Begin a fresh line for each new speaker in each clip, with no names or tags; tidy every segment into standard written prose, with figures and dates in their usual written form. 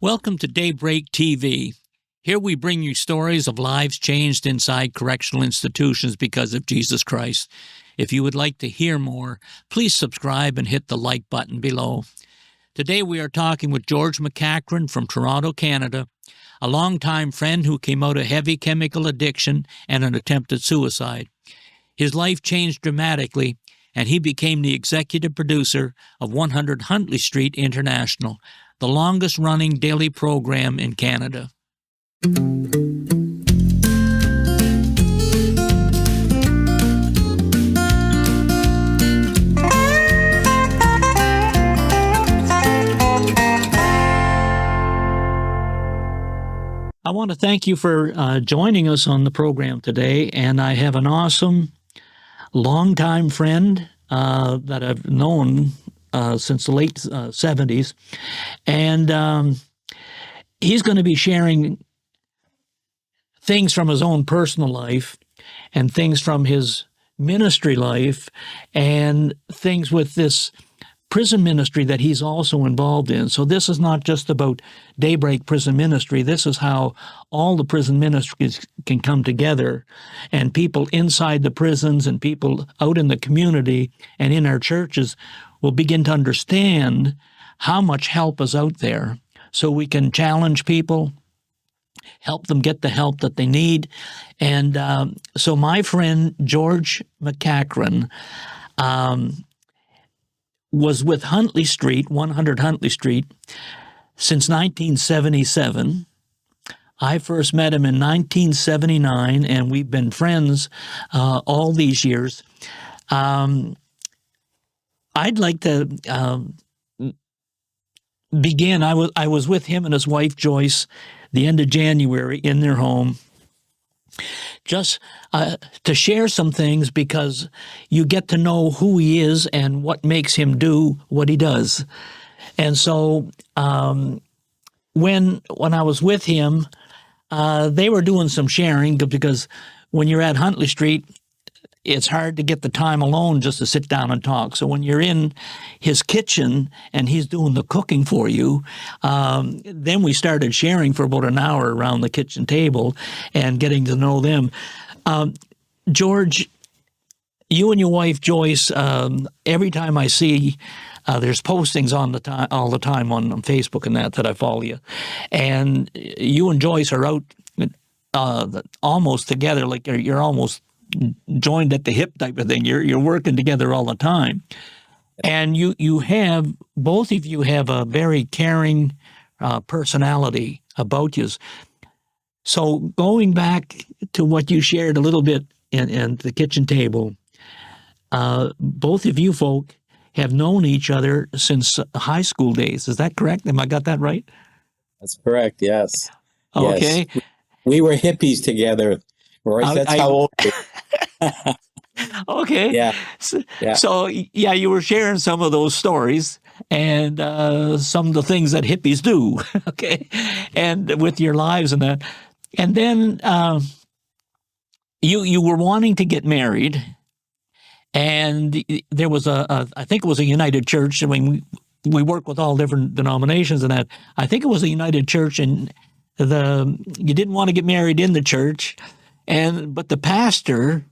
Welcome to Daybreak TV. Here we bring you stories of lives changed inside correctional institutions because of Jesus Christ. If you would like to hear more, please subscribe and hit the like button below. Today we are talking with George McEachern from Toronto, Canada, a longtime friend who came out of heavy chemical addiction and an attempted suicide. His life changed dramatically, and he became the executive producer of 100 Huntley Street International, the longest-running daily program in Canada. I want to thank you for joining us on the program today, and I have an awesome, longtime friend that I've known since the late 70s, and he's going to be sharing things from his own personal life and things from his ministry life and things with this prison ministry that he's also involved in. So this is not just about Daybreak Prison Ministry. This is how all the prison ministries can come together, and people inside the prisons and people out in the community and in our churches will begin to understand how much help is out there, so we can challenge people, help them get the help that they need. And so my friend George McEachern was with Huntley Street, 100 Huntley Street, since 1977. I first met him in 1979, and we've been friends all these years. I'd like to begin. I was with him and his wife Joyce the end of January in their home, just to share some things, because you get to know who he is and what makes him do what he does. And so when I was with him, they were doing some sharing, because when you're at Huntley Street, it's hard to get the time alone just to sit down and talk. So when you're in his kitchen and he's doing the cooking for you, then we started sharing for about an hour around the kitchen table and getting to know them. George, you and your wife Joyce, every time I see there's postings all the time on Facebook and that I follow you, and you and Joyce are out almost together, like you're almost joined at the hip type of thing. You're working together all the time, and you have, both of you have a very caring personality about you. So going back to what you shared a little bit in the kitchen table, both of you folk have known each other since high school days. Is that correct? Am I got that right?
That's correct. Yes.
Okay.
Yes. We were hippies together, Royce. That's how old we are.
Okay.
Yeah.
So, you were sharing some of those stories and some of the things that hippies do, okay, and with your lives and that. And then you were wanting to get married, and there was I think it was a United Church. I mean, we work with all different denominations and that. I think it was a United Church, and you didn't want to get married in the church, but the pastor,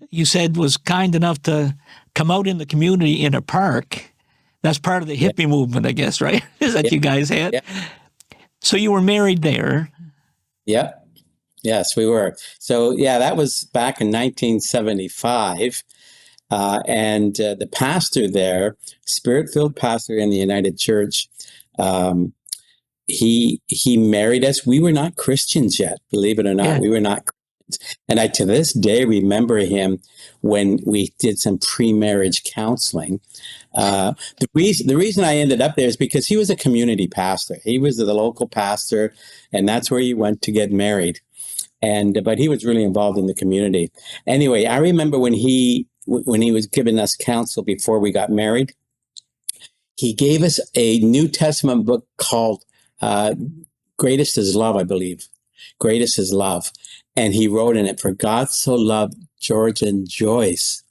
you said, was kind enough to come out in the community in a park. That's part of the hippie movement, I guess, right? Is that you guys had?
Yeah.
So you were married there.
Yeah. Yes, we were. So, that was back in 1975. And the pastor there, Spirit-filled pastor in the United Church, he married us. We were not Christians yet, believe it or not. Yeah. We were not Christians. And I, to this day, remember him when we did some pre-marriage counseling. The reason I ended up there is because he was a community pastor. He was the local pastor, and that's where you went to get married. But he was really involved in the community. Anyway, I remember when he was giving us counsel before we got married, he gave us a New Testament book called Greatest is Love, I believe. Greatest is Love. And he wrote in it, "For God so loved George and Joyce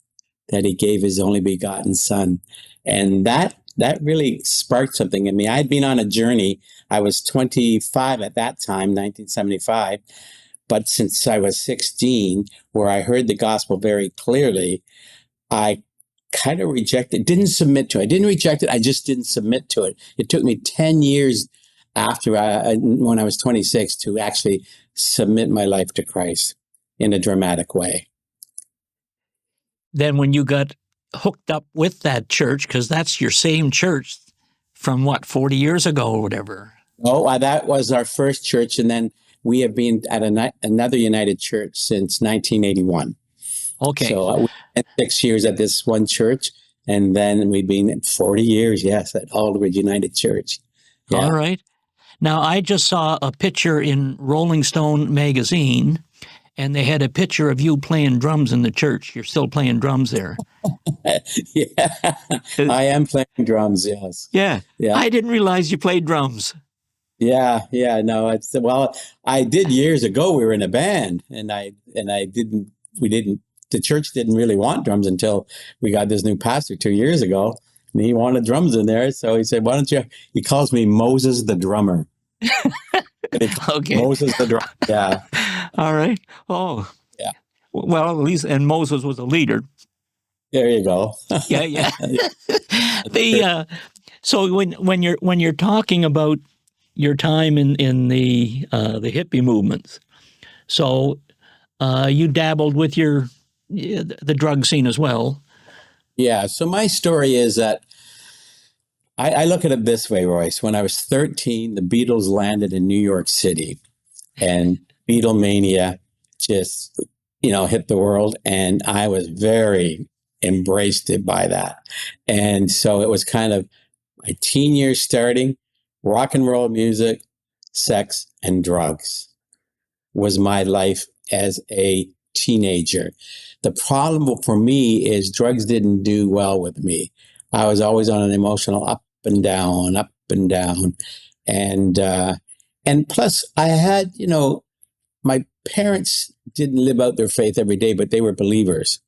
that he gave his only begotten son." And that that really sparked something in me. I'd been on a journey. I was 25 at that time, 1975. But since I was 16, where I heard the gospel very clearly, I kind of rejected, didn't submit to it. I didn't reject it. I just didn't submit to it. It took me 10 years after when I was 26 to actually submit my life to Christ in a dramatic way.
Then when you got hooked up with that church, because that's your same church from 40 years ago or whatever.
Oh, that was our first church. And then we have been at another United Church since 1981.
Okay.
So we spent 6 years at this one church, and then we've been at 40 years, yes, at Alderwood United Church. Yeah.
All right. Now, I just saw a picture in Rolling Stone magazine, and they had a picture of you playing drums in the church. You're still playing drums there.
Yeah, I am playing drums, yes.
Yeah. I didn't realize you played drums.
Yeah, no, I did years ago. We were in a band, and the church didn't really want drums until we got this new pastor 2 years ago, and he wanted drums in there. So he said, why don't you, he calls me Moses the drummer.
Okay.
Moses the drummer. Yeah.
All right. Oh,
yeah.
Well, at least, and Moses was a leader.
There you go.
Yeah. So when you're talking about your time in the hippie movements, so you dabbled with the drug scene as well.
Yeah. So my story is that I look at it this way, Royce. When I was 13, the Beatles landed in New York City, and Beatlemania just, hit the world. And I was very embraced by that. And so it was kind of my teen years starting, rock and roll music, sex, and drugs was my life as a teenager. The problem for me is drugs didn't do well with me. I was always on an emotional up and down. And plus I had, my parents didn't live out their faith every day, but they were believers.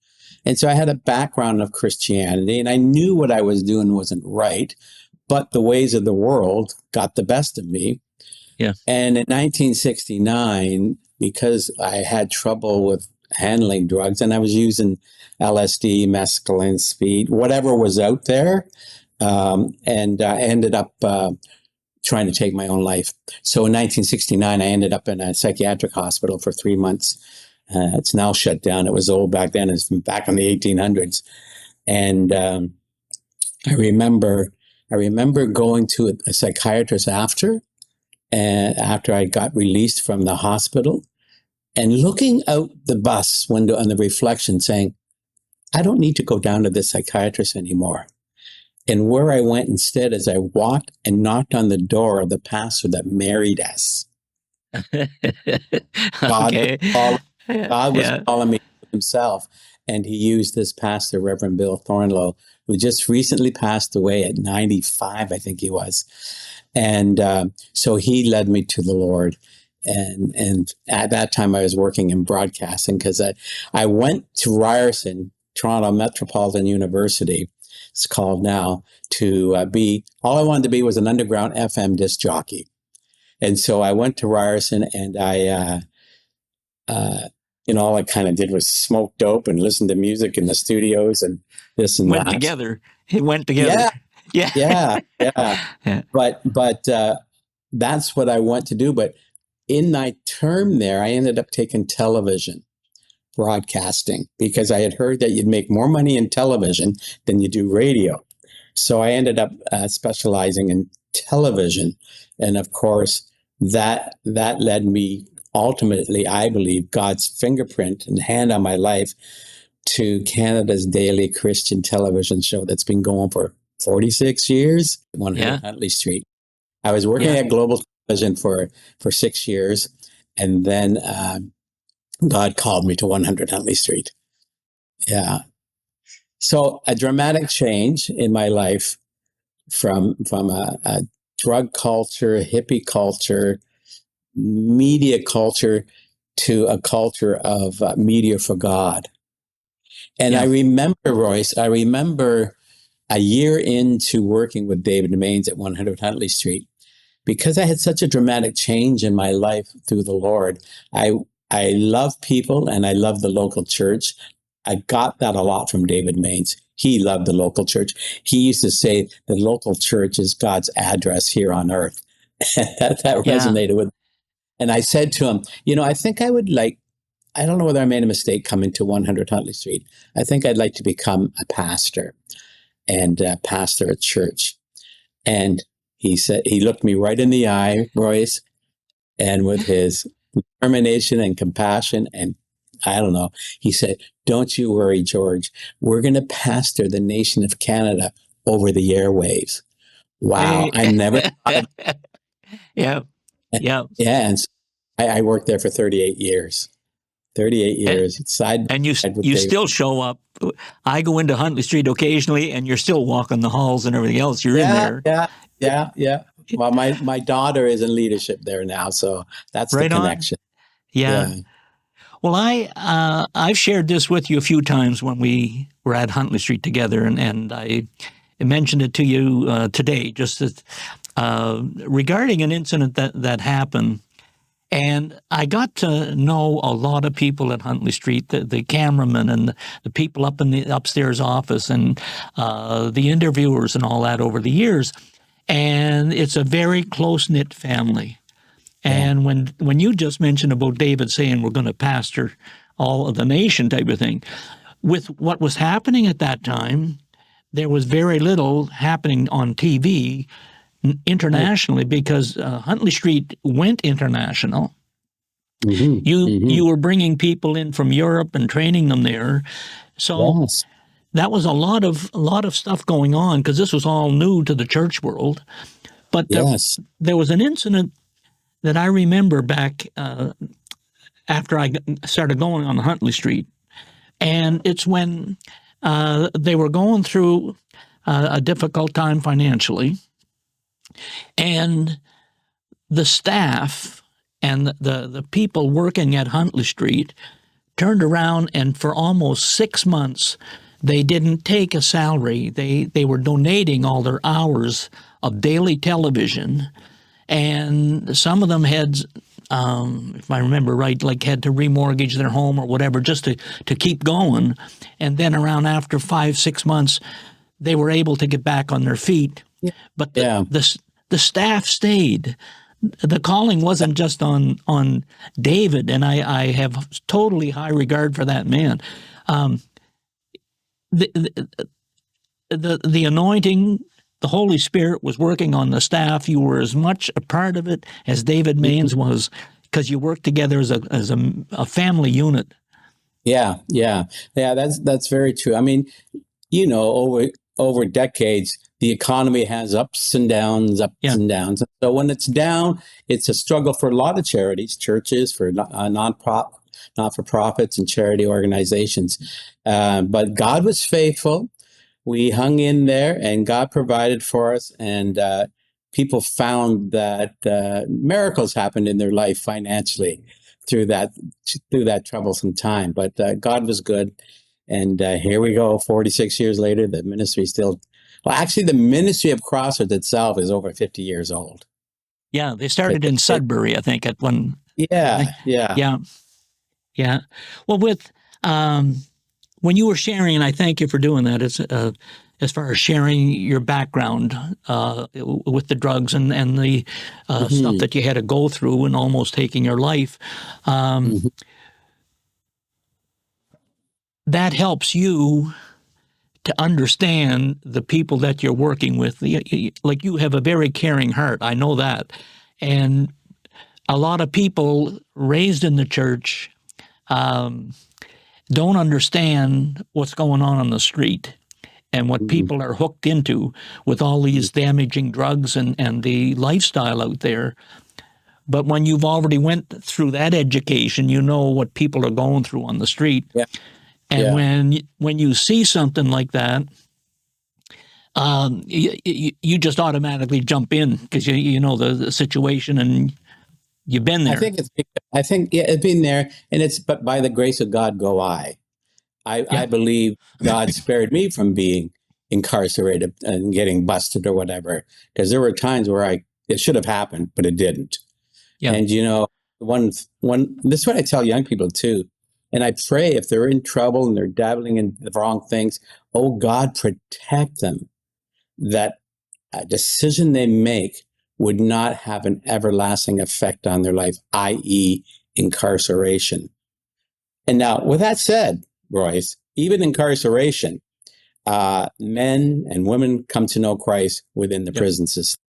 And so I had a background of Christianity, and I knew what I was doing wasn't right, but the ways of the world got the best of me.
Yeah.
And in 1969, because I had trouble with handling drugs, and I was using LSD, mescaline, speed, whatever was out there, and I ended up trying to take my own life. So in 1969, I ended up in a psychiatric hospital for 3 months. It's now shut down. It was old back then. It's back in the 1800s. And I remember going to a psychiatrist after I got released from the hospital, and looking out the bus window on the reflection saying, I don't need to go down to this psychiatrist anymore. And where I went instead is I walked and knocked on the door of the pastor that married us.
Okay.
God was calling me himself. And he used this pastor, Reverend Bill Thornlow, who just recently passed away at 95, I think he was. And so he led me to the Lord. And at that time, I was working in broadcasting because I went to Ryerson, Toronto Metropolitan University, it's called now, to be, all I wanted to be was an underground FM disc jockey. And so I went to Ryerson, and all I kind of did was smoke dope and listen to music in the studios and this and that.
It went together.
Yeah. But that's what I want to do. But in my term there, I ended up taking television broadcasting because I had heard that you'd make more money in television than you do radio. So I ended up specializing in television. And of course, that led me ultimately, I believe, God's fingerprint and hand on my life to Canada's daily Christian television show that's been going for 46 years, 100 Huntley Street. I was working at Global Television for 6 years, and then God called me to 100 Huntley Street. Yeah. So a dramatic change in my life from a drug culture, hippie culture, media culture to a culture of media for God. And I remember, Royce, a year into working with David Maines at 100 Huntley Street, because I had such a dramatic change in my life through the Lord, I love people and I love the local church. I got that a lot from David Maines. He loved the local church. He used to say the local church is God's address here on earth. that
Yeah.
resonated with me. And I said to him, I think I would like, I don't know whether I made a mistake coming to 100 Huntley Street. I think I'd like to become a pastor and pastor a church. And he said, he looked me right in the eye, Royce, and with his determination and compassion and I don't know, he said, "Don't you worry, George. We're going to pastor the nation of Canada over the airwaves." Wow,
Hey.
I never thought of
Yeah.
it.
Yeah.
Yeah, and so I worked there for 38 years. 38
And,
years, side by
and you
side with
you
David.
still show up. I go into Huntley Street occasionally, and you're still walking the halls and everything else. You're in
Yeah,
there.
yeah, yeah. Well, my daughter is in leadership there now, so that's the
Right on.
connection.
Yeah.
Yeah.
Well, I've shared this with you a few times when we were at Huntley Street together, and I mentioned it to you today, just that, regarding an incident that happened. And I got to know a lot of people at Huntley Street, the cameramen and the people up in the upstairs office and the interviewers and all that over the years. And it's a very close-knit family.
Yeah.
And when you just mentioned about David saying we're going to pastor all of the nation type of thing, with what was happening at that time, there was very little happening on TV internationally because Huntley Street went international.
Mm-hmm.
You were bringing people in from Europe and training them there, so
Yes.
that was a lot of stuff going on because this was all new to the church world. But
Yes.
there was an incident that I remember back after I started going on Huntley Street, and it's when they were going through a difficult time financially, and the staff and the people working at Huntley Street turned around, and for almost 6 months, they didn't take a salary. They were donating all their hours of daily television, and some of them had, if I remember right, like had to remortgage their home or whatever just to keep going. And then around after 5-6 months, they were able to get back on their feet.
Yeah.
But
Yeah.
the staff stayed. The calling wasn't just on David, and I have totally high regard for that man. The anointing, the Holy Spirit was working on the staff. You were as much a part of it as David Maines was, because you worked together as a family unit.
Yeah. That's very true. I mean, over decades, the economy has ups and downs,
Yeah.
and downs. So when it's down, it's a struggle for a lot of charities, churches, for not-for-profits and charity organizations. But God was faithful. We hung in there, and God provided for us. And people found that miracles happened in their life financially through that troublesome time. But God was good. And here we go, 46 years later, the ministry still, well, actually, the ministry of Crossroads itself is over 50 years old.
Yeah, they started in Sudbury, I think, at one.
Yeah.
Yeah. Well, with when you were sharing, and I thank you for doing that, as far as sharing your background with the drugs and the stuff that you had to go through and almost taking your life. That helps you to understand the people that you're working with. Like, you have a very caring heart. I know that. And a lot of people raised in the church don't understand what's going on the street and what people are hooked into with all these damaging drugs and the lifestyle out there. But when you've already went through that education, you know what people are going through on the street.
Yeah.
And when you see something like that, you just automatically jump in because you know the situation and you've been there.
I think it's been there, and it's, but by the grace of God go I. I believe God spared me from being incarcerated and getting busted or whatever. Because there were times where it should have happened, but it didn't.
Yeah.
And this is what I tell young people too. And I pray if they're in trouble and they're dabbling in the wrong things, oh God, protect them, that a decision they make would not have an everlasting effect on their life, i.e. incarceration. And now, with that said, Royce, even incarceration, men and women come to know Christ within the prison system.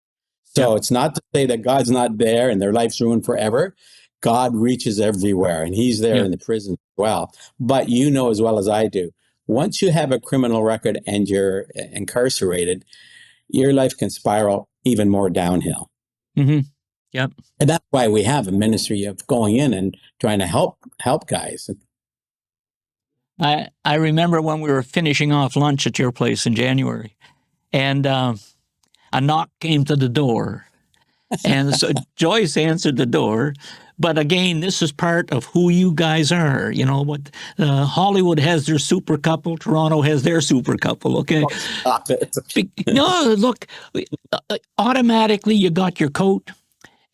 So it's not to say that God's not there and their life's ruined forever. God reaches everywhere, and he's there in the prison as well. But you know as well as I do, once you have a criminal record and you're incarcerated, your life can spiral even more downhill.
Mm-hmm. Yep.
And that's why we have a ministry of going in and trying to help guys.
I remember when we were finishing off lunch at your place in January, and a knock came to the door. And so Joyce answered the door. But again, this is part of who you guys are. You know what? Hollywood has their super couple. Toronto has their super couple. Okay.
Oh, stop it.
No, look. Automatically, you got your coat,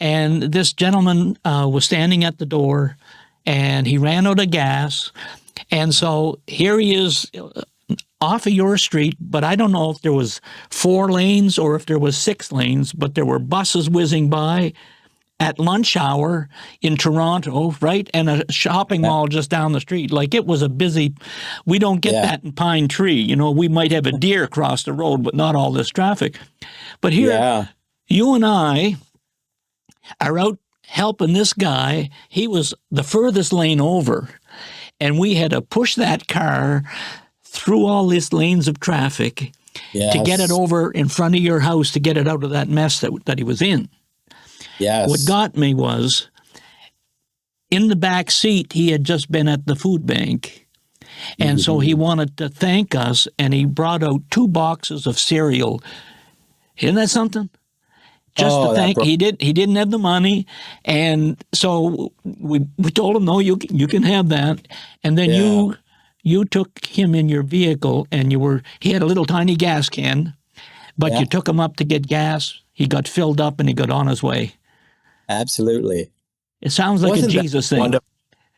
and this gentleman was standing at the door, and he ran out of gas, and so here he is. Off of your street, but I don't know if there was 4 lanes or if there was 6 lanes, but there were buses whizzing by at lunch hour in Toronto, right? And a shopping mall just down the street. Like, it was a busy, we don't get that in Pine Tree. You know, we might have a deer across the road, but not all this traffic. But here, you and I are out helping this guy. He was the furthest lane over, and we had to push that car through all these lanes of traffic to get it over in front of your house, to get it out of that mess that he was in.
Yes.
What got me was, in the back seat, he had just been at the food bank. And so he wanted to thank us, and he brought out 2 boxes of cereal. Isn't that something? Just to thank. He didn't have the money, and so we told him, no, you can have that. And then you took him in your vehicle, and he had a little tiny gas can, but you took him up to get gas. He got filled up, and he got on his way.
Absolutely.
It sounds like a Jesus thing.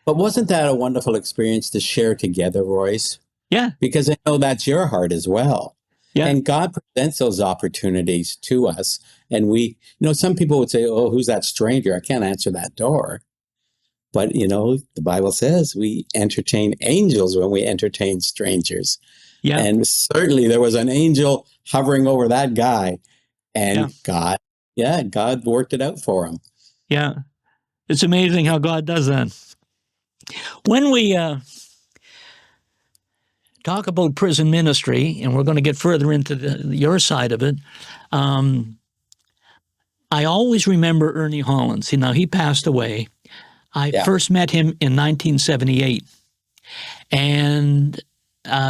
But wasn't that a wonderful experience to share together, Royce?
Yeah.
Because I know that's your heart as well.
Yeah.
And God presents those opportunities to us. And we, some people would say, oh, who's that stranger? I can't answer that door. But, the Bible says we entertain angels when we entertain strangers. Yeah. And certainly there was an angel hovering over that guy, and God worked it out for him.
Yeah. It's amazing how God does that. When we talk about prison ministry, and we're going to get further into your side of it, I always remember Ernie Hollins. Now, he passed away. I first met him in 1978. And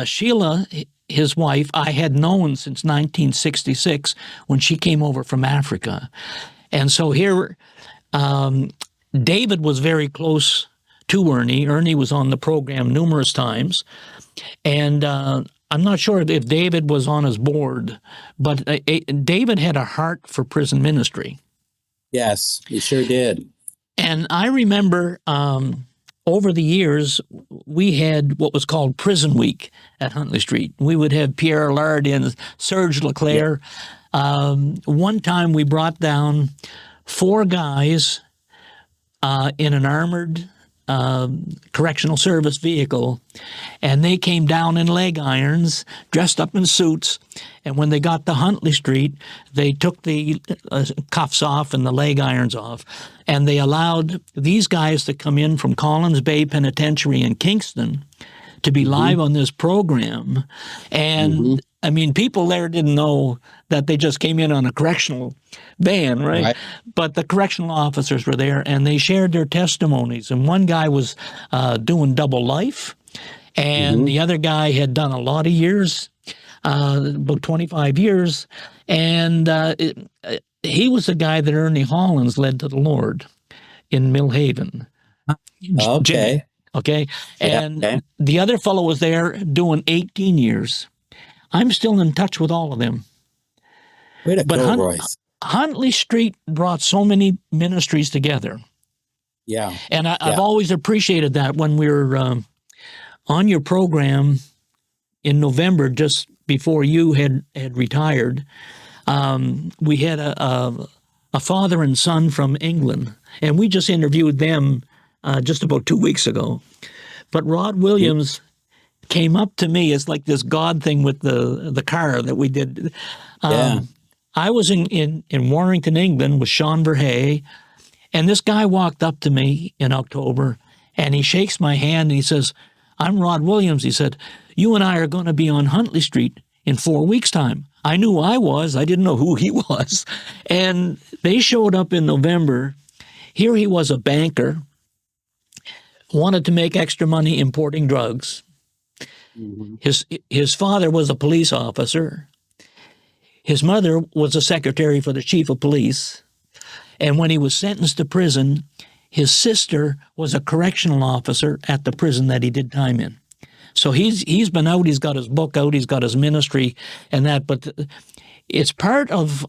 Sheila, his wife, I had known since 1966 when she came over from Africa. And so here, David was very close to Ernie. Ernie was on the program numerous times. And I'm not sure if David was on his board, but David had a heart for prison ministry.
Yes, he sure did.
And I remember over the years, we had what was called Prison Week at Huntley Street. We would have Pierre Allard and Serge Leclerc. Yeah. One time we brought down 4 guys in an armored correctional service vehicle, and they came down in leg irons, dressed up in suits, and when they got to Huntley Street, they took the cuffs off and the leg irons off, and they allowed these guys to come in from Collins Bay Penitentiary in Kingston to be live on this program. And I mean, people there didn't know that they just came in on a correctional van, right? But the correctional officers were there, and they shared their testimonies. And one guy was doing double life, and the other guy had done a lot of years, about 25 years. And he was the guy that Ernie Hollins led to the Lord in Millhaven.
Okay.
Jimmy, okay. And the other fellow was there doing 18 years. I'm still in touch with all of them.
Way to
But
go, Royce.
Huntley Street brought so many ministries together.
Yeah.
And I've
Yeah.
always appreciated that. When we were on your program in November, just before you had retired, we had a father and son from England, and we just interviewed them just about 2 weeks ago. But Rod Williams came up to me. It's like this God thing with the car that we did.
Yeah.
I was in Warrington, England with Sean Verhey, and this guy walked up to me in October, and he shakes my hand and he says, "I'm Rod Williams." He said, "You and I are going to be on Huntley Street in 4 weeks' time." I knew I was. I didn't know who he was. And they showed up in November. Here he was, a banker, wanted to make extra money importing drugs.
Mm-hmm.
His father was a police officer. His mother was a secretary for the chief of police. And when he was sentenced to prison, his sister was a correctional officer at the prison that he did time in. So he's been out, he's got his book out, he's got his ministry and that, but it's part of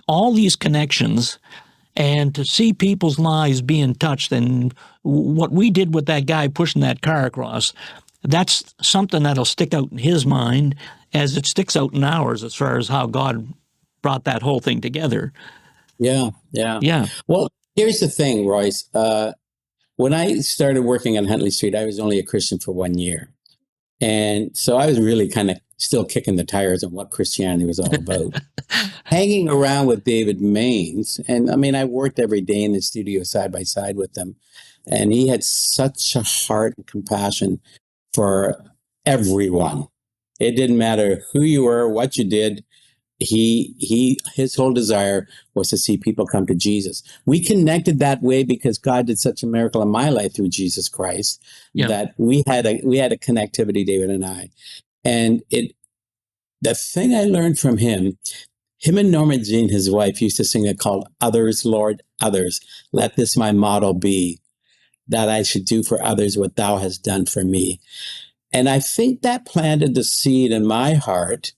all these connections, and to see people's lives being touched, and what we did with that guy pushing that car across, that's something that'll stick out in his mind as it sticks out in ours as far as how God brought that whole thing together.
Yeah. Well, here's the thing, Royce. When I started working on Huntley Street, I was only a Christian for 1 year. And so I was really kind of still kicking the tires on what Christianity was all about. Hanging around with David Maines. And I mean, I worked every day in the studio side by side with him. And he had such a heart and compassion for everyone. It didn't matter who you were, what you did. His whole desire was to see people come to Jesus. We connected that way because God did such a miracle in my life through Jesus Christ, that we had a connectivity, David and I. And the thing I learned from him and Norma Jean, his wife, used to sing a called "Others, Lord, Others. Let this my motto be, that I should do for others what thou hast done for me." And I think that planted the seed in my heart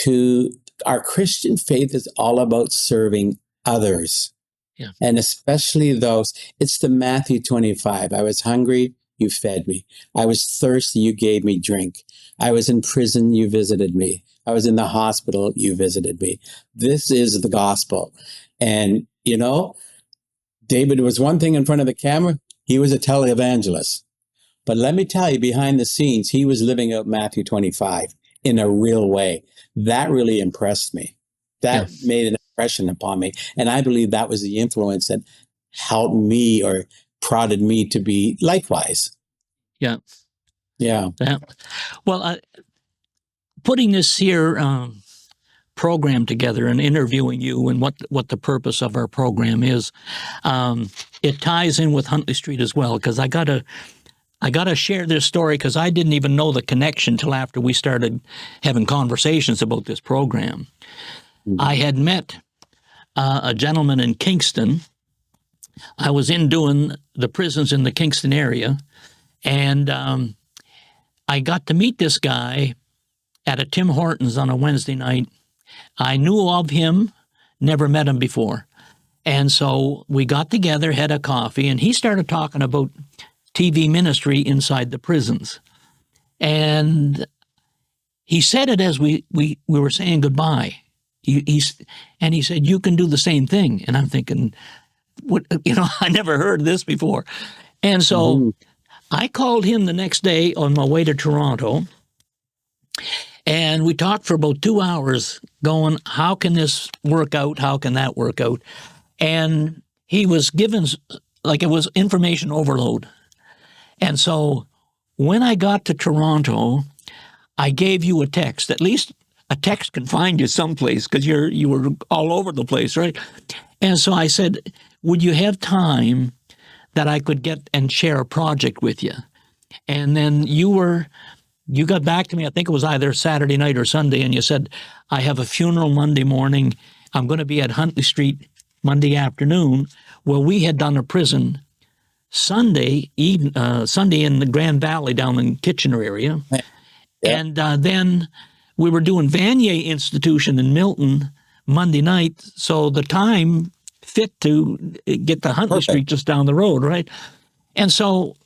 to our Christian faith is all about serving others.
Yeah.
And especially those, it's the Matthew 25. I was hungry, you fed me. I was thirsty, you gave me drink. I was in prison, you visited me. I was in the hospital, you visited me. This is the gospel. And, you know, David was one thing in front of the camera. He was a televangelist. But let me tell you, behind the scenes, he was living out Matthew 25 in a real way. That really impressed me. That made an impression upon me. And I believe that was the influence that helped me or prodded me to be likewise.
Yeah.
Yeah.
Well, putting this here program together and interviewing you and what the purpose of our program is, it ties in with Huntley Street as well, because I gotta share this story, because I didn't even know the connection till after we started having conversations about this program. Mm-hmm. I had met a gentleman in Kingston. I was in doing the prisons in the Kingston area, and I got to meet this guy at a Tim Hortons on a Wednesday night. I knew of him, never met him before. And so we got together, had a coffee, and he started talking about TV ministry inside the prisons. And he said it as we were saying goodbye. He said, "You can do the same thing." And I'm thinking, what, I never heard this before. And so I called him the next day on my way to Toronto, and we talked for about 2 hours going, how can this work out? How can that work out? And he was given, like, it was information overload. And so when I got to Toronto, I gave you a text. At least a text can find you someplace, because you were all over the place, right? And so I said, would you have time that I could get and share a project with you? And then you got back to me, I think it was either Saturday night or Sunday, and you said, I have a funeral Monday morning. I'm going to be at Huntley Street Monday afternoon. Well, we had done a prison Sunday in the Grand Valley down in Kitchener area. Yeah. And then we were doing Vanier Institution in Milton Monday night, so the time fit to get to Huntley Street just down the road, right? And so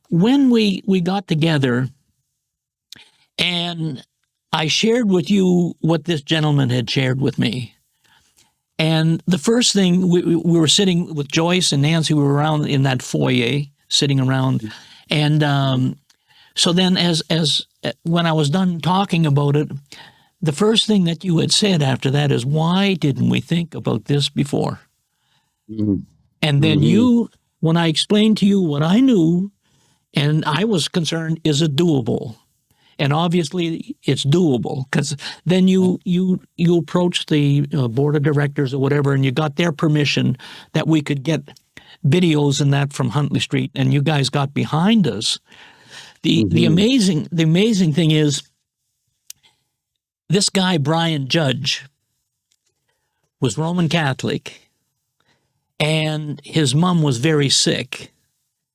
when we got together, and I shared with you what this gentleman had shared with me. And the first thing, we were sitting with Joyce and Nancy, we were around in that foyer, sitting around. And so then as when I was done talking about it, the first thing that you had said after that is, why didn't we think about this before? Mm-hmm. And then you, when I explained to you what I knew, and I was concerned, is it doable? And obviously it's doable, because then you approached the board of directors or whatever, and you got their permission that we could get videos and that from Huntley Street, and you guys got behind us. The amazing thing is, this guy Brian Judge was Roman Catholic, and his mom was very sick.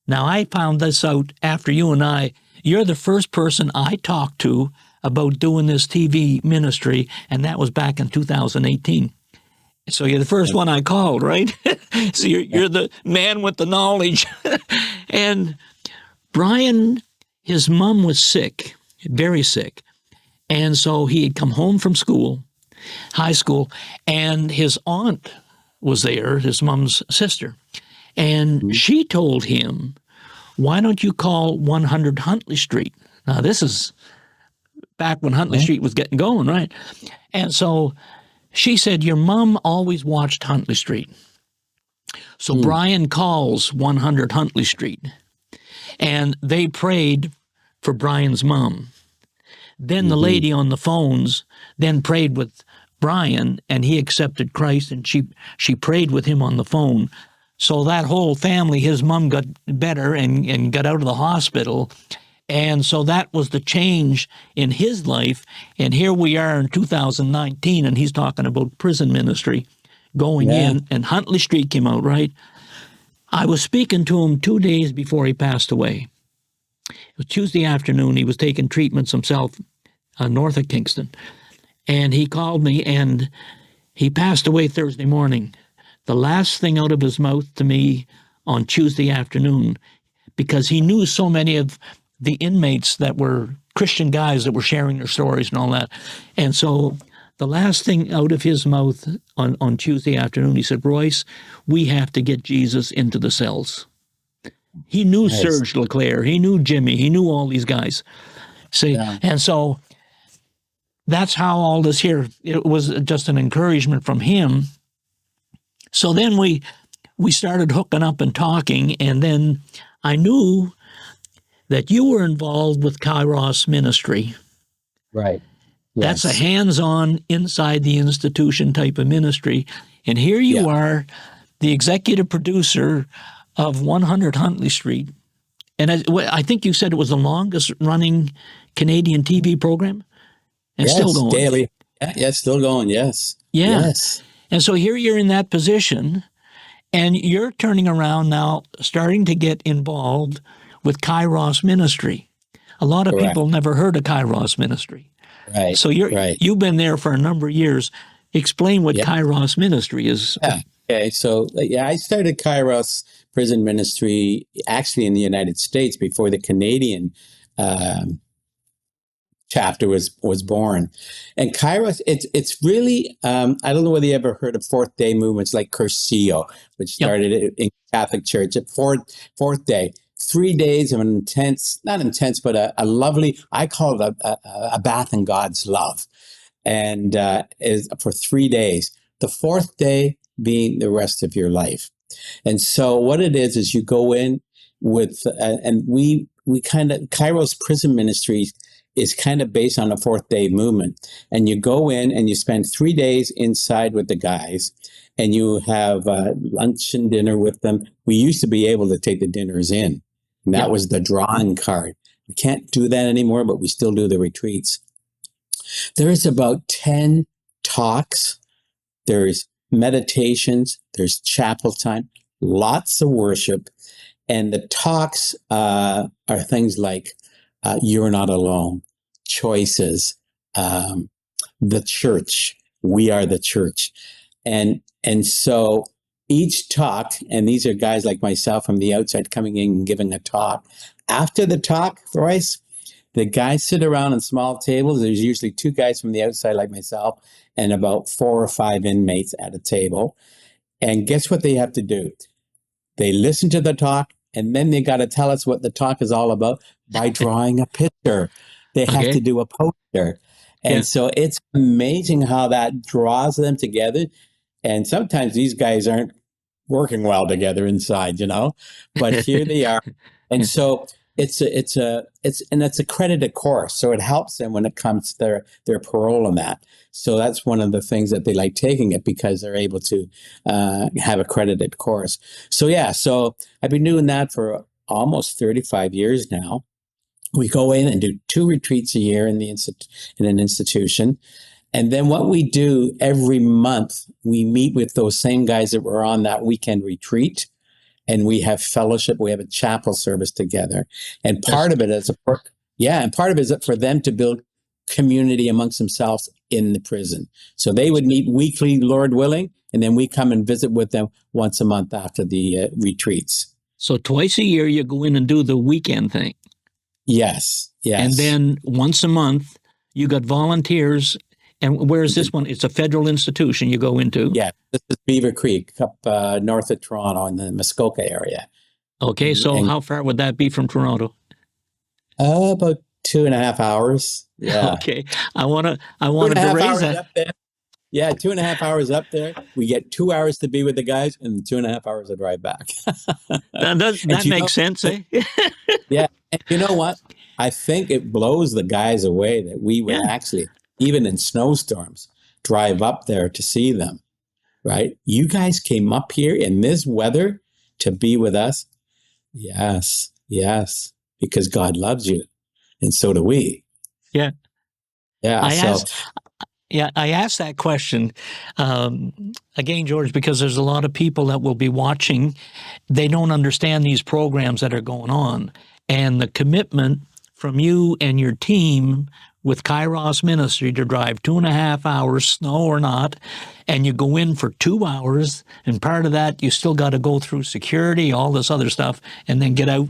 Now, I found this out after you and I. You're the first person I talked to about doing this TV ministry, and that was back in 2018. So you're the first one I called, right? So you're the man with the knowledge. And Brian, his mom was sick, very sick. And so he had come home from school, high school, and his aunt was there, his mom's sister. And she told him, why don't you call 100 Huntley Street? Now, this is back when Huntley Street was getting going, right? And so she said, your mom always watched Huntley Street. So Brian calls 100 Huntley Street, and they prayed for Brian's mom. Then the lady on the phones then prayed with Brian, and he accepted Christ, and she prayed with him on the phone. So that whole family, his mom got better and got out of the hospital. And so that was the change in his life. And here we are in 2019, and he's talking about prison ministry going in. And Huntley Street came out, right? I was speaking to him 2 days before he passed away. It was Tuesday afternoon. He was taking treatments himself north of Kingston. And he called me, and he passed away Thursday morning. The last thing out of his mouth to me on Tuesday afternoon, because he knew so many of the inmates that were Christian guys that were sharing their stories and all that. And so the last thing out of his mouth on Tuesday afternoon, he said, Royce, we have to get Jesus into the cells. He knew Serge Leclerc. He knew Jimmy. He knew all these guys. See, and so that's how all this here, it was just an encouragement from him. So then we started hooking up and talking, and then I knew that you were involved with Kairos Ministry.
Right. Yes.
That's a hands-on, inside the institution type of ministry. And here you are, the executive producer of 100 Huntley Street. And I think you said it was the longest-running Canadian TV program? And still going.
Daily. Yeah, still going, yes.
Yeah.
Yes.
And so here you're in that position, and you're turning around now, starting to get involved with Kairos Ministry. A lot of people never heard of Kairos Ministry.
Right.
So you've been there for a number of years. Explain what Kairos Ministry is.
Yeah. Okay. So I started Kairos Prison Ministry actually in the United States before the Canadian chapter was born. And Kairos, it's really, I don't know whether you ever heard of Fourth Day movements like Cursillo, which started in Catholic Church. At fourth day, 3 days of an intense, not intense, but a lovely, I call it a bath in God's love. And is for 3 days, the fourth day being the rest of your life. And so what it is you go in with, and we kind of, Kairos Prison Ministries is kind of based on a Fourth Day movement. And you go in and you spend 3 days inside with the guys, and you have lunch and dinner with them. We used to be able to take the dinners in, and that was the drawing card. We can't do that anymore, but we still do the retreats. There's about 10 talks. There's meditations. There's chapel time, lots of worship. And the talks are things like you're not alone, choices, the church. We are the church. And so each talk, and these are guys like myself from the outside coming in and giving a talk. After the talk, Royce, the guys sit around on small tables. There's usually two guys from the outside like myself and about 4 or 5 inmates at a table. And guess what they have to do? They listen to the talk, and then they got to tell us what the talk is all about by drawing a picture. They have
Okay.
to do a poster.
Yeah.
And so it's amazing how that draws them together. And sometimes these guys aren't working well together inside, but here they are. And so it's a credited course. So it helps them when it comes to their parole and that. So that's one of the things that they like taking it, because they're able to have a credited course. So yeah, so I've been doing that for almost 35 years now. We go in and do 2 retreats a year in an institution. And then what we do every month, we meet with those same guys that were on that weekend retreat, and we have fellowship. We have a chapel service together. And part of it is and part of it is for them to build community amongst themselves in the prison. So they would meet weekly, Lord willing, and then we come and visit with them once a month after the retreats.
So twice a year you go in and do the weekend thing.
Yes.
And then once a month you got volunteers. And where is this one? It's a federal institution you go into.
Yeah, this is Beaver Creek, up north of Toronto in the Muskoka area.
Okay, so how far would that be from Toronto?
About 2.5 hours. Yeah.
Okay, I wanted to raise that.
Up there. Yeah, 2.5 hours up there. We get 2 hours to be with the guys, and 2.5 hours to drive back.
that makes sense, eh?
Yeah, and you know what? I think it blows the guys away that we would actually, even in snowstorms, drive up there to see them, right? You guys came up here in this weather to be with us. Yes, because God loves you, and so do we.
Yeah.
Yeah.
I asked that question again, George, because there's a lot of people that will be watching. They don't understand these programs that are going on, and the commitment from you and your team with Kairos Ministry to drive 2.5 hours, snow or not, and you go in for 2 hours, and part of that you still got to go through security, all this other stuff, and then get out.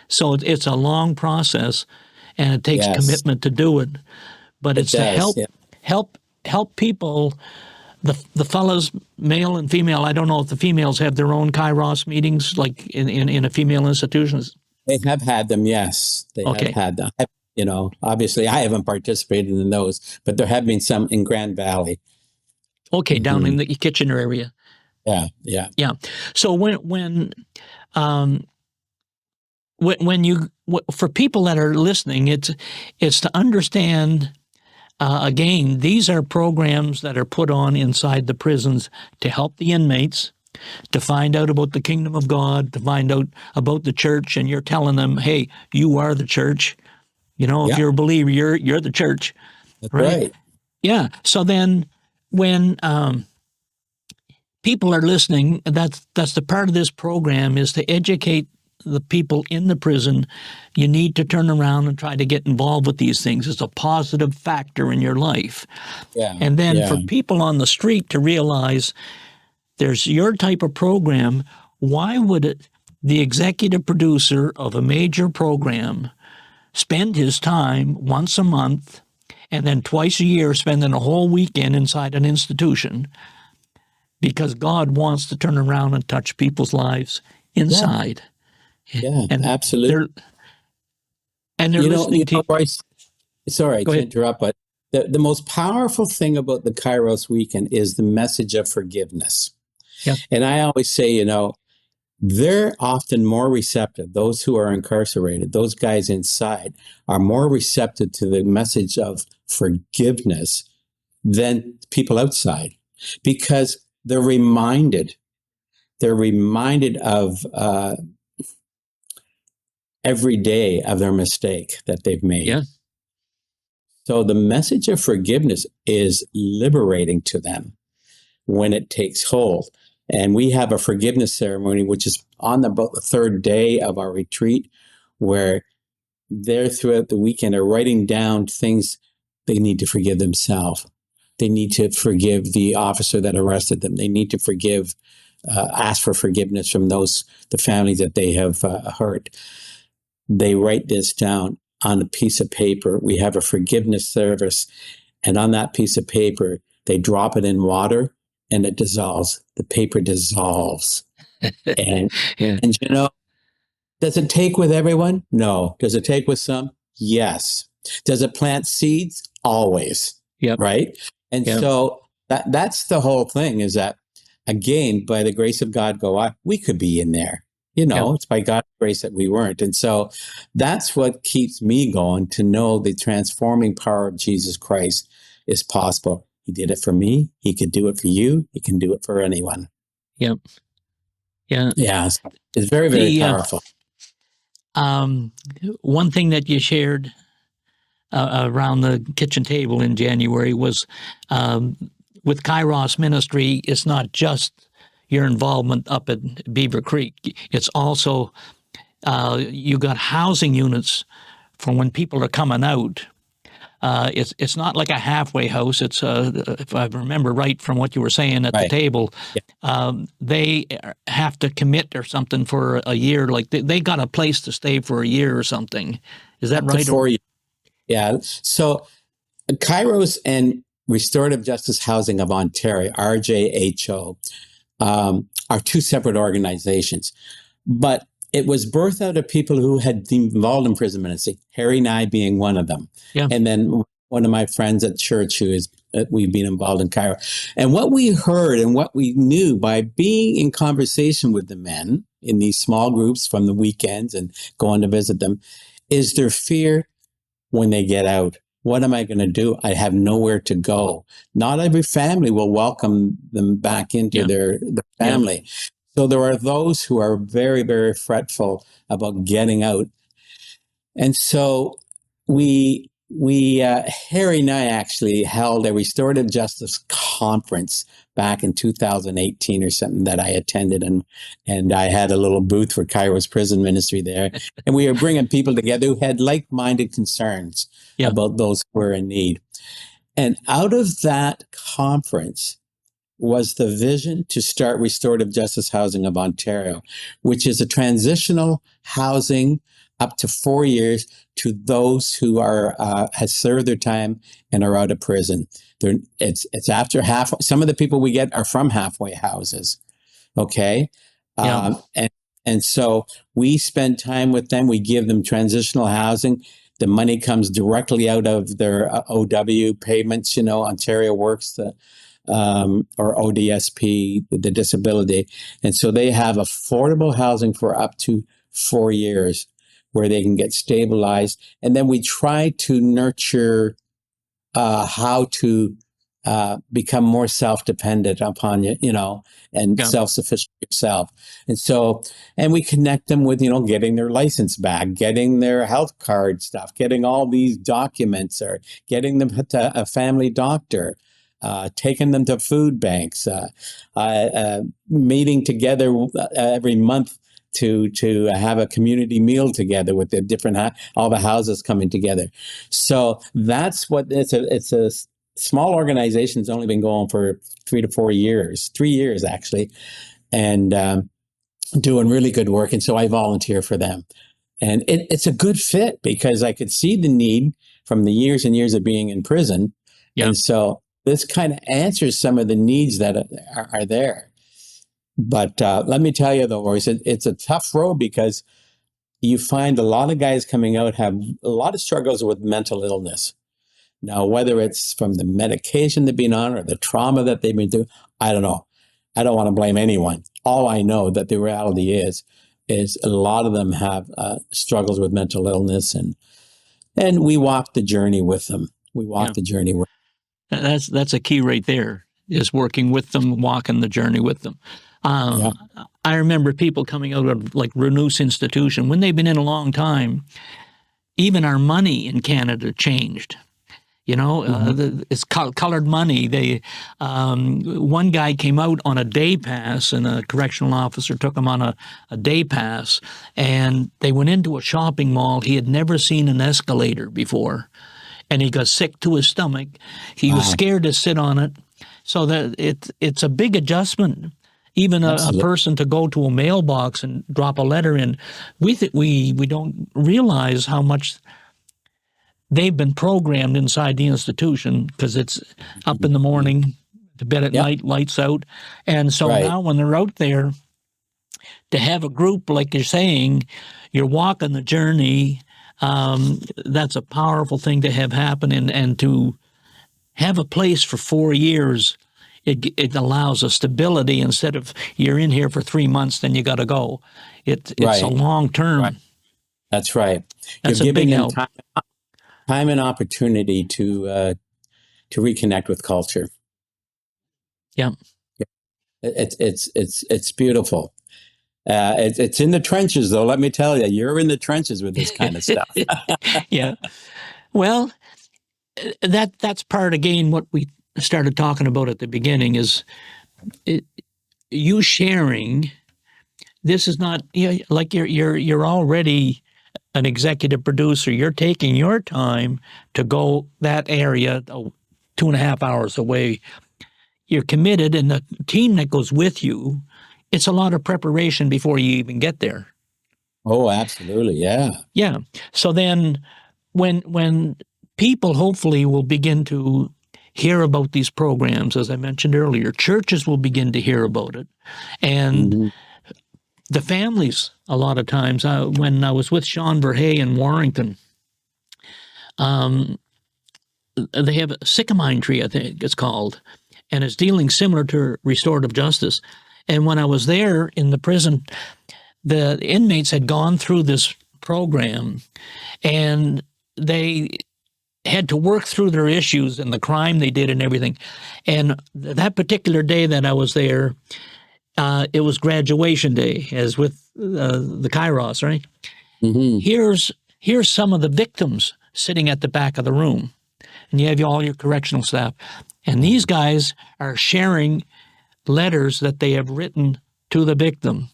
So it's a long process, and it takes commitment to do it. But it's to help people, the fellas, male and female. I don't know if the females have their own Kairos meetings, like in a female institution.
They have had them, yes. They have had them. Obviously I haven't participated in those, but there have been some in Grand Valley.
Okay, down in the Kitchener area.
Yeah.
So when you, for people that are listening, it's to understand. Again, these are programs that are put on inside the prisons to help the inmates, to find out about the kingdom of God, to find out about the church, and you're telling them, hey, you are the church. If you're a believer, you're the church.
That's right.
Yeah. So then when people are listening, that's the part of this program is to educate the people in the prison. You need to turn around and try to get involved with these things. It's a positive factor in your life.
Yeah.
And then for people on the street to realize there's your type of program, why would the executive producer of a major program spend his time once a month and then twice a year spending a whole weekend inside an institution? Because God wants to turn around and touch people's lives inside.
Yeah, absolutely.
They're listening to
Bryce, sorry to interrupt, but the most powerful thing about the Kairos weekend is the message of forgiveness.
Yeah.
And I always say, they're often more receptive. Those who are incarcerated, those guys inside, are more receptive to the message of forgiveness than people outside, because they're reminded of every day of their mistake that they've made.
Yeah.
So the message of forgiveness is liberating to them when it takes hold. And we have a forgiveness ceremony, which is on about the 3rd day of our retreat, where they're throughout the weekend are writing down things they need to forgive themselves. They need to forgive the officer that arrested them. They need to ask for forgiveness from the families that they have hurt. They write this down on a piece of paper. We have a forgiveness service, and on that piece of paper, they drop it in water, and it dissolves. The paper dissolves, and
Yeah.
and does it take with everyone? No. Does it take with some? Yes. Does it plant seeds? Always.
Yep.
Right. And
Yep.
so that's the whole thing, is that, again, by the grace of God, we could be in there. It's by God's grace that we weren't. And so that's what keeps me going, to know the transforming power of Jesus Christ is possible. He did it for me. He could do it for you. He can do it for anyone.
Yep. Yeah.
Yeah. It's very, very powerful.
One thing that you shared around the kitchen table in January was with Kairos Ministry, it's not just your involvement up at Beaver Creek. It's also you got housing units for when people are coming out. It's not like a halfway house. It's if I remember right from what you were saying at the table, they have to commit or something for a year. Like they got a place to stay for a year or something. Is that right?
4 years. Yeah. So Kairos and Restorative Justice Housing of Ontario, RJHO, are two separate organizations. But it was birthed out of people who had been involved in prison ministry, Harry and I being one of them.
Yeah.
And then one of my friends at church we've been involved in Cairo. And what we heard and what we knew by being in conversation with the men in these small groups from the weekends and going to visit them is their fear when they get out. What am I going to do? I have nowhere to go. Not every family will welcome them back into their family. Yeah. So there are those who are very, very fretful about getting out. And so we Harry and I actually held a restorative justice conference back in 2018 or something that I attended, and I had a little booth for Kairos Prison Ministry there, and we were bringing people together who had like-minded concerns about those who were in need. And out of that conference was the vision to start Restorative Justice Housing of Ontario, which is a transitional housing up to 4 years to those who has served their time and are out of prison. It's after half. Some of the people we get are from halfway houses. Okay. And so we spend time with them. We give them transitional housing. The money comes directly out of their OW payments, Ontario Works, or ODSP, the disability. And so they have affordable housing for up to 4 years where they can get stabilized. And then we try to nurture how to become more self-dependent upon and self-sufficient yourself. And so, and we connect them with, getting their license back, getting their health card stuff, getting all these documents, or getting them to a family doctor, taking them to food banks, meeting together every month to have a community meal together with the all the houses coming together. So that's what it's a small organization. It's only been going for 3 to 4 years, 3 years actually, and doing really good work. And so I volunteer for them. And it's a good fit because I could see the need from the years and years of being in prison. Yeah. And so this kind of answers some of the needs that are there. But let me tell you, though, Royce, it's a tough road because you find a lot of guys coming out have a lot of struggles with mental illness. Now, whether it's from the medication they've been on or the trauma that they've been through, I don't know. I don't want to blame anyone. All I know that the reality is a lot of them have struggles with mental illness, and we walk the journey with them. We walk the journey with them.
That's a key right there, is working with them, walking the journey with them. I remember people coming out of like Renous Institution, when they've been in a long time, even our money in Canada changed. It's colored money. One guy came out on a day pass, and a correctional officer took him on a day pass, and they went into a shopping mall. He had never seen an escalator before. and he got sick to his stomach. He was scared to sit on it. So that it's a big adjustment. Even a person to go to a mailbox and drop a letter in, we don't realize how much they've been programmed inside the institution, because it's up in the morning, to bed at night, lights out. And so now when they're out there, to have a group, like you're saying, you're walking the journey, that's a powerful thing to have happen. And to have a place for 4 years, it allows a stability. Instead of you're in here for 3 months, then you got to go. It's a long term.
Right. That's right.
That's
you're
a big
giving
help.
them time and opportunity to reconnect with culture.
Yeah.
It's beautiful. It's in the trenches, though. Let me tell you, you're in the trenches with this kind of stuff.
Yeah. Well, that's part, again, what we started talking about at the beginning is you sharing. This is not, like you're already an executive producer. You're taking your time to go that area, 2.5 hours away. You're committed, and the team that goes with you, it's a lot of preparation before you even get there.
Oh, absolutely. Yeah.
Yeah. So then when people hopefully will begin to hear about these programs, as I mentioned earlier, churches will begin to hear about it. And the families, a lot of times, when I was with Sean Verhey in Warrington, they have a sycamine tree, I think it's called, and it's dealing similar to restorative justice. And when I was there in the prison, the inmates had gone through this program, and they had to work through their issues and the crime they did and everything. And that particular day that I was there, it was graduation day, as with the Kairos, right? Here's some of the victims sitting at the back of the room, and you have all your correctional staff. And these guys are sharing letters that they have written to the victim.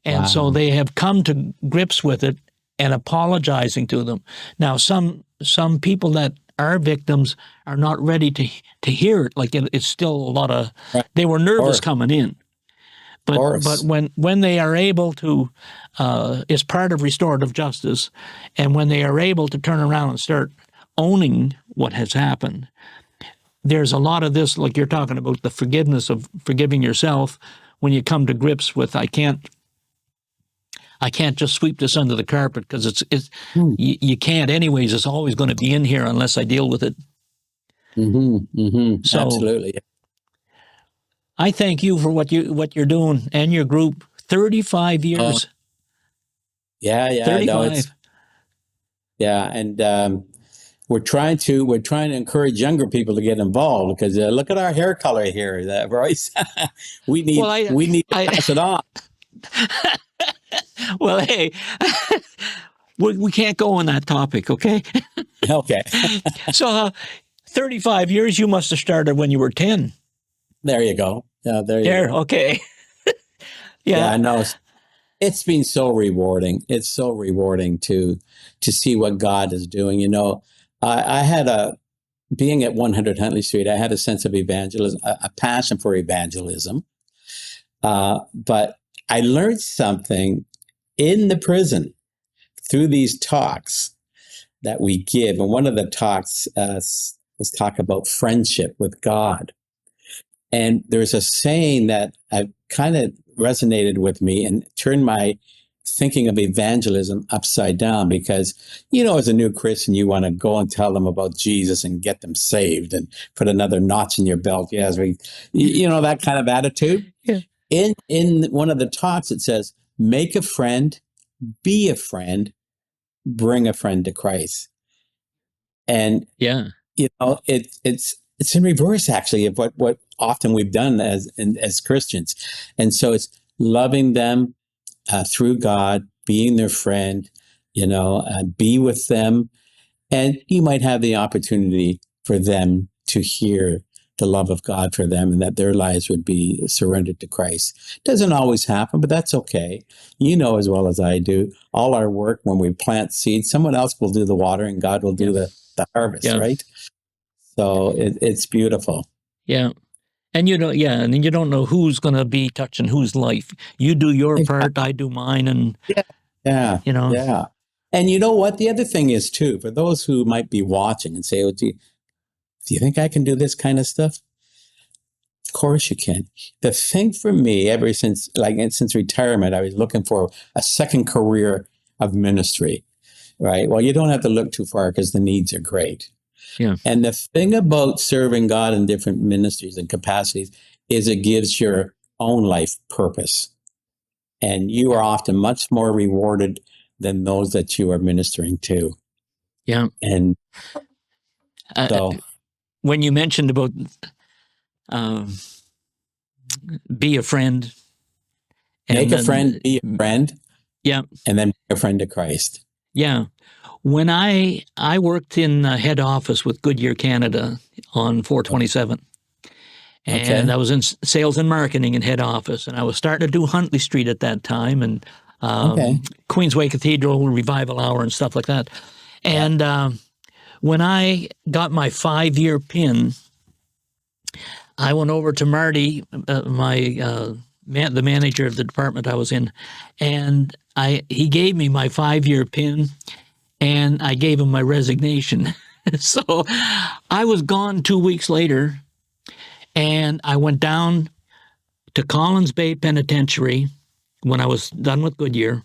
And so they have come to grips with it and apologizing to them. Now, some people that are victims are not ready to hear it. Like, it's still a lot of, they were nervous coming in. But when they are able to, it's part of restorative justice, and when they are able to turn around and start owning what has happened, there's a lot of this, like you're talking about, the forgiveness of forgiving yourself, when you come to grips with, I can't just sweep this under the carpet, because you can't anyways. It's always going to be in here unless I deal with it. So,
absolutely.
I thank you for what you're doing and your group. 35 years.
Yeah.
35.
And we're trying to encourage younger people to get involved, because look at our hair color here, Royce. we need to pass it on.
Well, hey, we can't go on that topic, okay?
Okay.
So, 35 years, you must have started when you were 10.
There you go. Yeah, there you go.
Okay.
Yeah, I know. It's been so rewarding. It's so rewarding to see what God is doing. I had being at 100 Huntley Street, I had a sense of evangelism, a passion for evangelism. But I learned something in the prison through these talks that we give. And one of the talks is talk about friendship with God. And there's a saying that kind of resonated with me and turned my thinking of evangelism upside down, because, as a new Christian, you want to go and tell them about Jesus and get them saved and put another notch in your belt. Yes, that kind of attitude.
Yeah.
In one of the talks, it says, make a friend, be a friend, bring a friend to Christ. And, it's in reverse, actually, of what often we've done as Christians. And so it's loving them through God, being their friend, be with them. And you might have the opportunity for them to hear the love of God for them, and that their lives would be surrendered to Christ. Doesn't always happen, but that's okay. You know as well as I do, all our work, when we plant seeds, someone else will do the watering, God will do harvest,
Yeah.
right? So it's beautiful.
Yeah. And and you don't know who's going to be touching whose life. You do your part, I do mine, and
Yeah, yeah,
you know,
yeah. And you know what? The other thing is too, for those who might be watching and say, "Oh, do you think I can do this kind of stuff?" Of course you can. The thing for me, ever since since retirement, I was looking for a second career of ministry. Right. Well, you don't have to look too far because the needs are great.
yeah,
And the thing about serving God in different ministries and capacities is it gives your own life purpose. And you are often much more rewarded than those that you are ministering to.
yeah.
And
Uh,
so
when you mentioned about um, be a friend, and
make a friend,
then
be a friend,
yeah,
and then be a friend of Christ.
yeah. When I worked in head office with Goodyear Canada on 427, and
Okay.
I was in sales and marketing in head office, and I was starting to do Huntley Street at that time, and
Okay.
Queensway Cathedral Revival Hour and stuff like that.
Yeah.
And when I got my 5-year pin, I went over to Marty, the manager of the department I was in, and he gave me my 5-year pin, and I gave him my resignation. So I was gone 2 weeks later, and I went down to Collins Bay Penitentiary when I was done with Goodyear.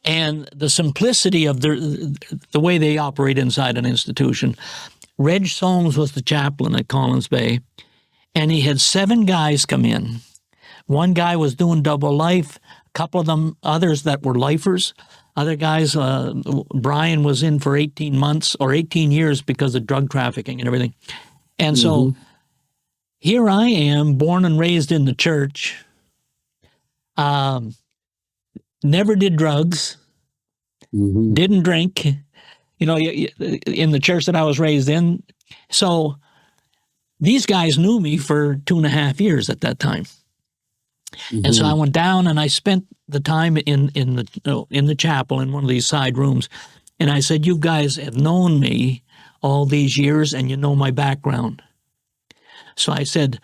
And the simplicity of the way they operate inside an institution. Reg Solms was the chaplain at Collins Bay, and he had 7 guys come in. One guy was doing double life, a couple of them others that were lifers. Other guys, Brian was in for 18 months or 18 years because of drug trafficking and everything. And so here I am, born and raised in the church, never did drugs, didn't drink, in the church that I was raised in. So these guys knew me for 2.5 years at that time. And so I went down and I spent the time in the chapel in one of these side rooms. And I said, you guys have known me all these years and you know my background. So I said,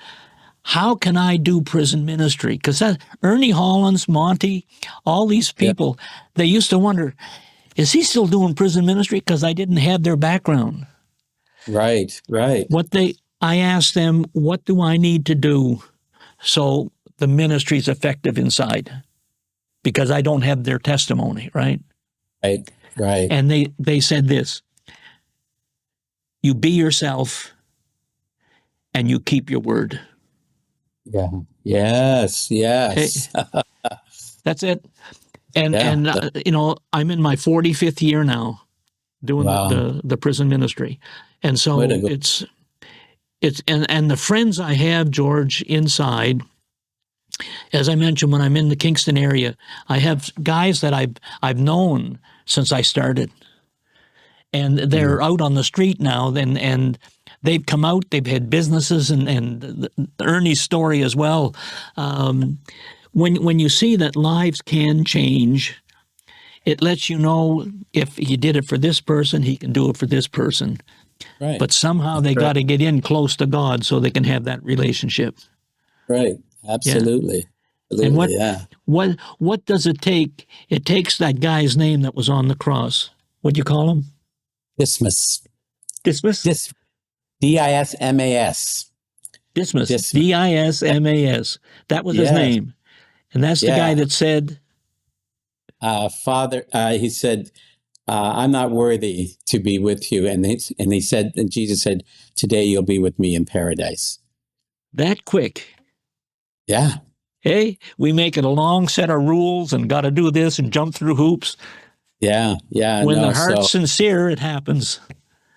how can I do prison ministry? Because Ernie Hollins, Monty, all these people, they used to wonder, is he still doing prison ministry? Because I didn't have their background.
Right. Right.
I asked them, what do I need to do so the ministry is effective inside? Because I don't have their testimony, right?
Right. Right.
And they said this: you be yourself and you keep your word.
Yeah. Yes. Yes.
Okay? That's it. And
Yeah.
I'm in my 45th year now doing
Wow.
the prison ministry. And so
Way to go.
it's and the friends I have, George, inside, as I mentioned, when I'm in the Kingston area, I have guys that I've known since I started. And they're out on the street now, and they've come out, they've had businesses, and Ernie's story as well. When you see that lives can change, it lets you know if he did it for this person, he can do it for this person.
Right.
But somehow they got to get in close to God so they can have that relationship.
Right. Absolutely.
And
Absolutely.
what does it take? It takes that guy's name that was on the cross. What'd you call him?
Dismas.
Dismas?
Dismas.
Dismas.
Dismas.
Dismas. That was his
Yes.
name. And that's the guy that said,
Father, he said, I'm not worthy to be with you. And he said, and Jesus said, today you'll be with me in paradise.
that quick.
Yeah.
Hey, we make it a long set of rules and got to do this and jump through hoops.
Yeah. Yeah.
When the heart's sincere, it happens.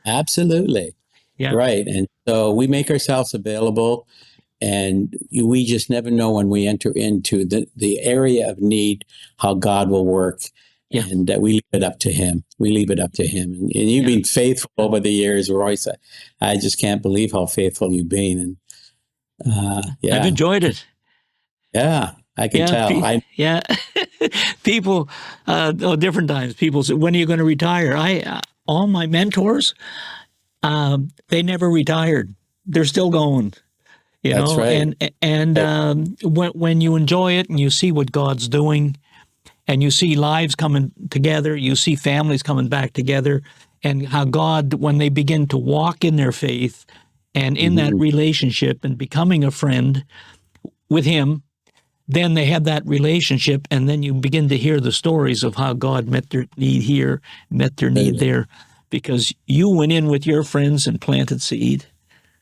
Absolutely.
Yeah.
Right. And so we make ourselves available, and we just never know when we enter into the area of need, how God will work.
Yeah.
And we leave it up to him. We leave it up to him. And you've been faithful over the years, Royce. I just can't believe how faithful you've been. And
I've enjoyed it.
Yeah, I can tell.
People, different times. People say, "When are you going to retire?" all my mentors, they never retired. They're still going. You
That's
know,
right.
when you enjoy it and you see what God's doing, and you see lives coming together, you see families coming back together, and how God, when they begin to walk in their faith and in that relationship and becoming a friend with Him, then they have that relationship, and then you begin to hear the stories of how God met their need here, met their need there, because you went in with your friends and planted seed.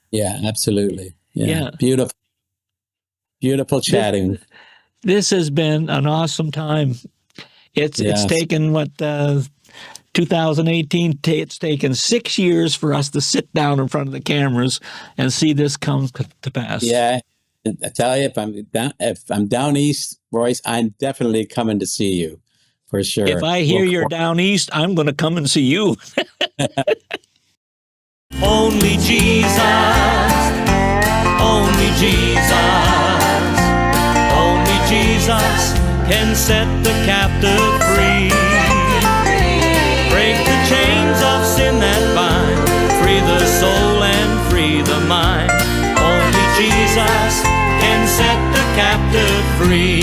Yeah, absolutely.
Yeah.
Beautiful. Beautiful chatting.
This has been an awesome time. It's taken 2018. It's taken 6 years for us to sit down in front of the cameras and see this come to pass.
Yeah, I tell you, if I'm down east, Royce, I'm definitely coming to see you for sure.
If I hear you're down east, I'm going to come and see you. Only Jesus, only Jesus, only Jesus can set the captive free. Break the chains of sin that bind, free the soul and free the mind. Only Jesus can set the captive free.